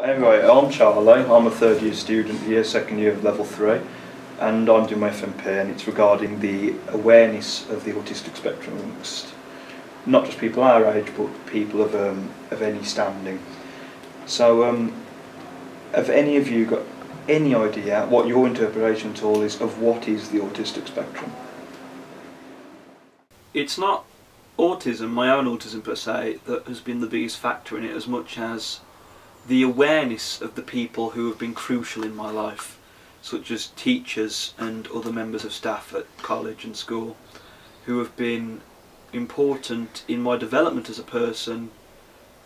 Anyway, I'm Charlie, I'm a third year student here, second year of level 3, and I'm doing my FMP, and it's regarding the awareness of the autistic spectrum amongst not just people our age but people of any standing. So have any of you got any idea what your interpretation at all is of what is the autistic spectrum? It's not autism, my own autism per se, that has been the biggest factor in it, as much as the awareness of the people who have been crucial in my life, such as teachers and other members of staff at college and school, who have been important in my development as a person,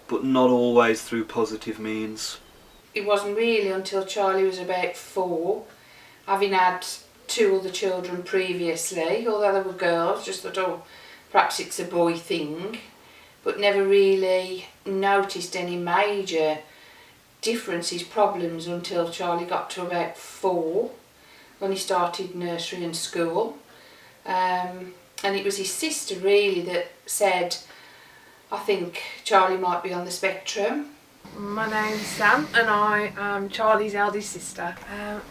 but not always through positive means. It wasn't really until Charlie was about 4, having had 2 other children previously, although they were girls, just thought, oh, perhaps it's a boy thing, but never really noticed any major differences, problems until Charlie got to about 4, when he started nursery and school. And it was his sister really that said, I think Charlie might be on the spectrum. My name's Sam and I am Charlie's eldest sister.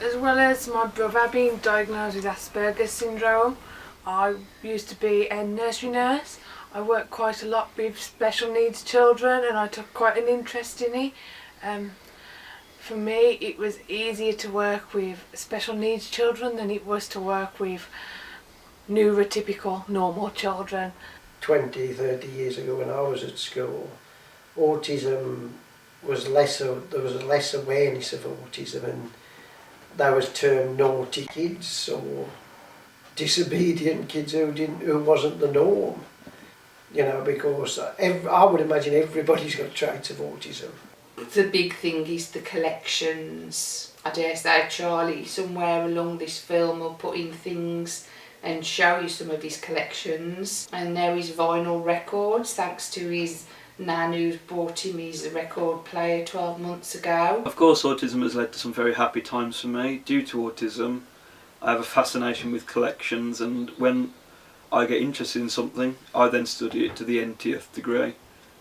As well as my brother being diagnosed with Aspergers syndrome, I used to be a nursery nurse. I worked quite a lot with special needs children and I took quite an interest in it. For me, it was easier to work with special needs children than it was to work with neurotypical normal children. 20, 30 years ago when I was at school, autism was lesser, there was less awareness of autism, and they was termed naughty kids or disobedient kids who wasn't the norm. You know, because I would imagine everybody's got traits of autism. The big thing is the collections. I dare say Charlie somewhere along this film will put in things and show you some of his collections. And there is vinyl records, thanks to his nan who's bought him his record player 12 months ago. Of course, autism has led to some very happy times for me. Due to autism, I have a fascination with collections, and when I get interested in something, I then study it to the nth degree.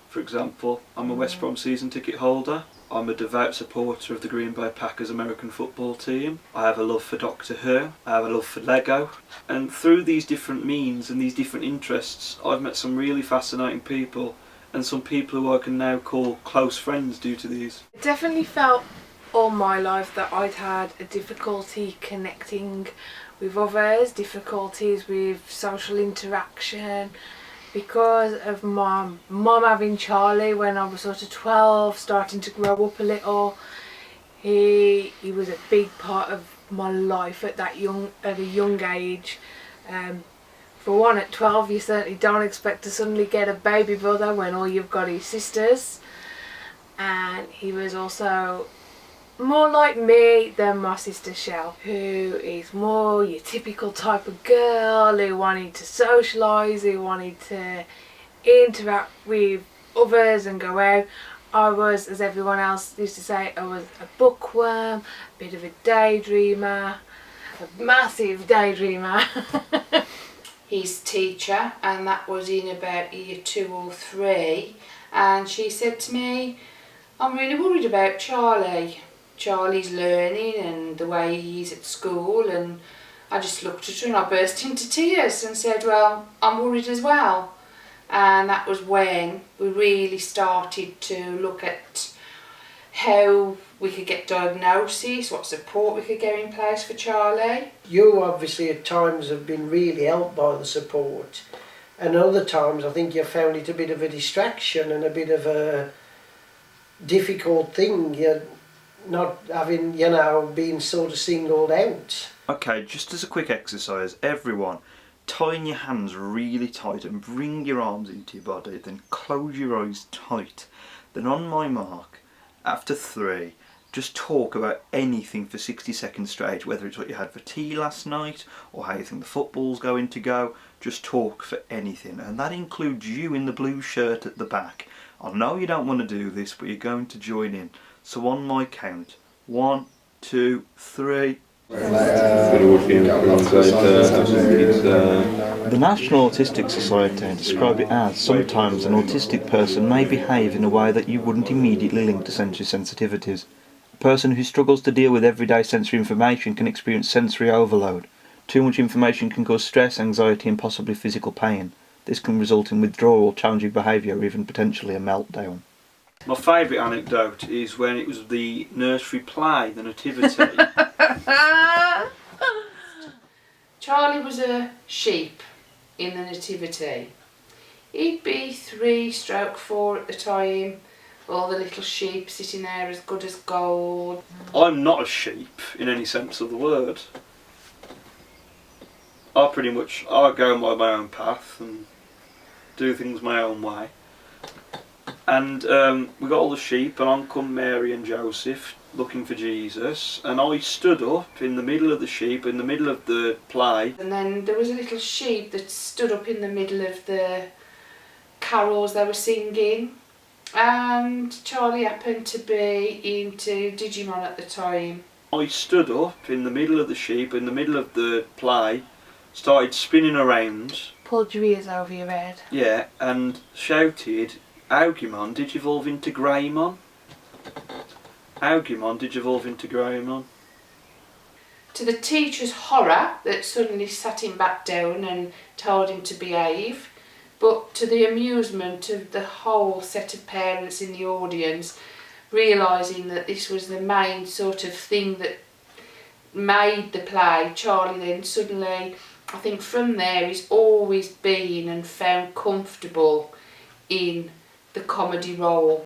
For example, I'm a West Brom season ticket holder. I'm a devout supporter of the Green Bay Packers American football team. I have a love for Doctor Who. I have a love for Lego. And through these different means and these different interests, I've met some really fascinating people, and some people who I can now call close friends due to these. I definitely felt all my life that I'd had a difficulty connecting with others, difficulties with social interaction, because of my mum having Charlie when I was sort of 12, starting to grow up a little. He was a big part of my life at a young age. For one, at 12 you certainly don't expect to suddenly get a baby brother when all you've got is sisters. And he was also more like me than my sister Shell, who is more your typical type of girl who wanted to socialise, who wanted to interact with others and go out. I was, as everyone else used to say, I was a bookworm, a bit of a daydreamer, a massive daydreamer. His teacher, and that was in about year 2 or 3, and she said to me, I'm really worried about Charlie. Charlie's learning and the way he is at school. And I just looked at her and I burst into tears and said, well, I'm worried as well. And that was when we really started to look at how we could get diagnosis, what support we could get in place for Charlie. You obviously at times have been really helped by the support, and other times I think you found it a bit of a distraction and a bit of a difficult thing. You're not having, you know, being sort of singled out. Okay, just as a quick exercise, everyone, tying your hands really tight and bring your arms into your body, then close your eyes tight. Then on my mark, after 3, just talk about anything for 60 seconds straight, whether it's what you had for tea last night or how you think the football's going to go. Just talk for anything, and that includes you in the blue shirt at the back. I know you don't want to do this, but you're going to join in. So on my count, 1, 2, 3, The National Autistic Society describe it as sometimes an autistic person may behave in a way that you wouldn't immediately link to sensory sensitivities. A person who struggles to deal with everyday sensory information can experience sensory overload. Too much information can cause stress, anxiety and possibly physical pain. This can result in withdrawal, challenging behaviour or even potentially a meltdown. My favourite anecdote is when it was the nursery play, the Nativity. Charlie was a sheep in the Nativity. He'd be 3-4 at the time. All the little sheep sitting there as good as gold. I'm not a sheep in any sense of the word. I go by my own path and do things my own way. And we got all the sheep, and on come Mary and Joseph looking for Jesus, and I stood up in the middle of the sheep, in the middle of the play. And then there was a little sheep that stood up in the middle of the carols they were singing, and Charlie happened to be into Digimon at the time. I stood up in the middle of the sheep, in the middle of the play, started spinning around. Pulled your ears over your head. Yeah, and shouted, "Augimon, did you evolve into Greymon? Augimon, did you evolve into Greymon?" To the teacher's horror, that suddenly sat him back down and told him to behave, but to the amusement of the whole set of parents in the audience, realising that this was the main sort of thing that made the play, Charlie then suddenly, I think from there, he's always been and found comfortable in the comedy role.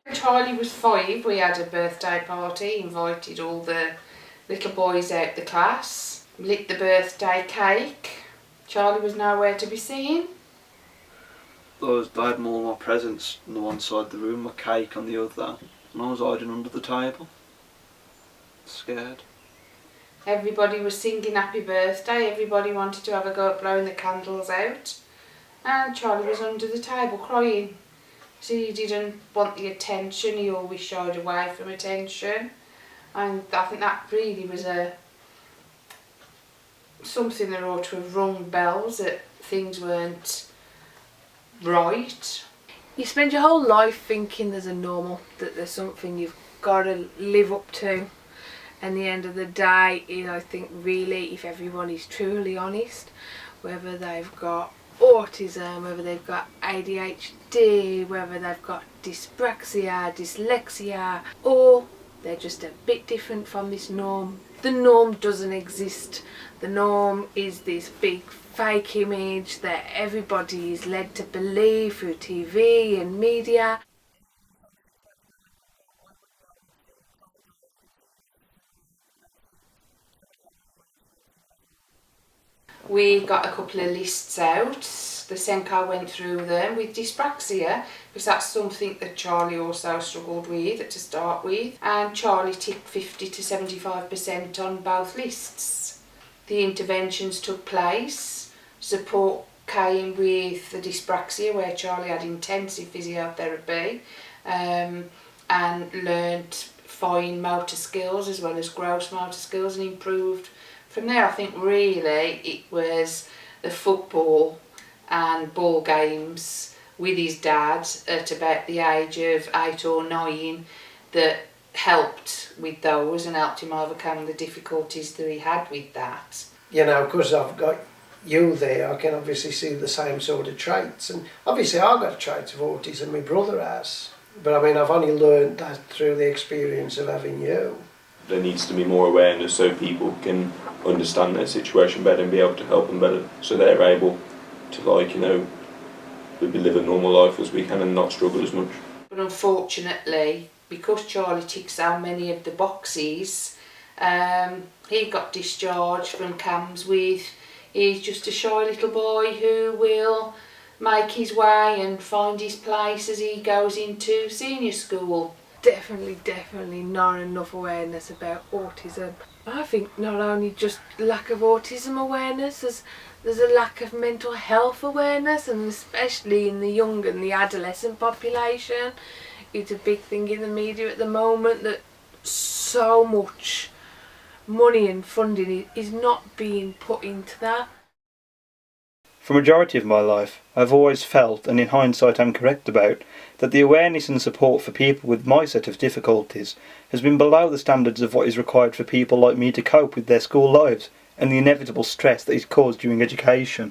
When Charlie was 5, we had a birthday party, invited all the little boys out the class, lit the birthday cake. Charlie was nowhere to be seen. I had all my presents on the one side of the room, my cake on the other, and I was hiding under the table. Scared. Everybody was singing happy birthday, everybody wanted to have a go at blowing the candles out, and Charlie was under the table crying. So he didn't want the attention, he always shied away from attention, and I think that really was something that ought to have rung bells, that things weren't right. You spend your whole life thinking there's a normal, that there's something you've got to live up to. And the end of the day, I think really, if everyone is truly honest, whether they've got autism, whether they've got ADHD, whether they've got dyspraxia, dyslexia, or they're just a bit different from this norm. The norm doesn't exist. The norm is this big fake image that everybody is led to believe through TV and media. We got a couple of lists out. The Senko went through them with dyspraxia, because that's something that Charlie also struggled with to start with, and Charlie ticked 50 to 75% on both lists. The interventions took place. Support came with the dyspraxia, where Charlie had intensive physiotherapy and learnt fine motor skills as well as gross motor skills, and improved from there. I think really it was the football and ball games with his dad at about the age of 8 or 9 that helped with those and helped him overcome the difficulties that he had with that. You know, because I've got you there, I can obviously see the same sort of traits, and obviously I've got traits of autism, my brother has, but I mean I've only learned that through the experience of having you. There needs to be more awareness so people can understand their situation better and be able to help them better, so they're able to, like, you know, live a normal life as we can and not struggle as much. But unfortunately, because Charlie ticks so many of the boxes, he got discharged from CAMS with, he's just a shy little boy who will make his way and find his place as he goes into senior school. definitely not enough awareness about autism. I think not only just lack of autism awareness, there's a lack of mental health awareness, and especially in the young and the adolescent population. It's a big thing in the media at the moment that so much money and funding is not being put into that. For a majority of my life, I've always felt, and in hindsight I'm correct about, that the awareness and support for people with my set of difficulties has been below the standards of what is required for people like me to cope with their school lives and the inevitable stress that is caused during education.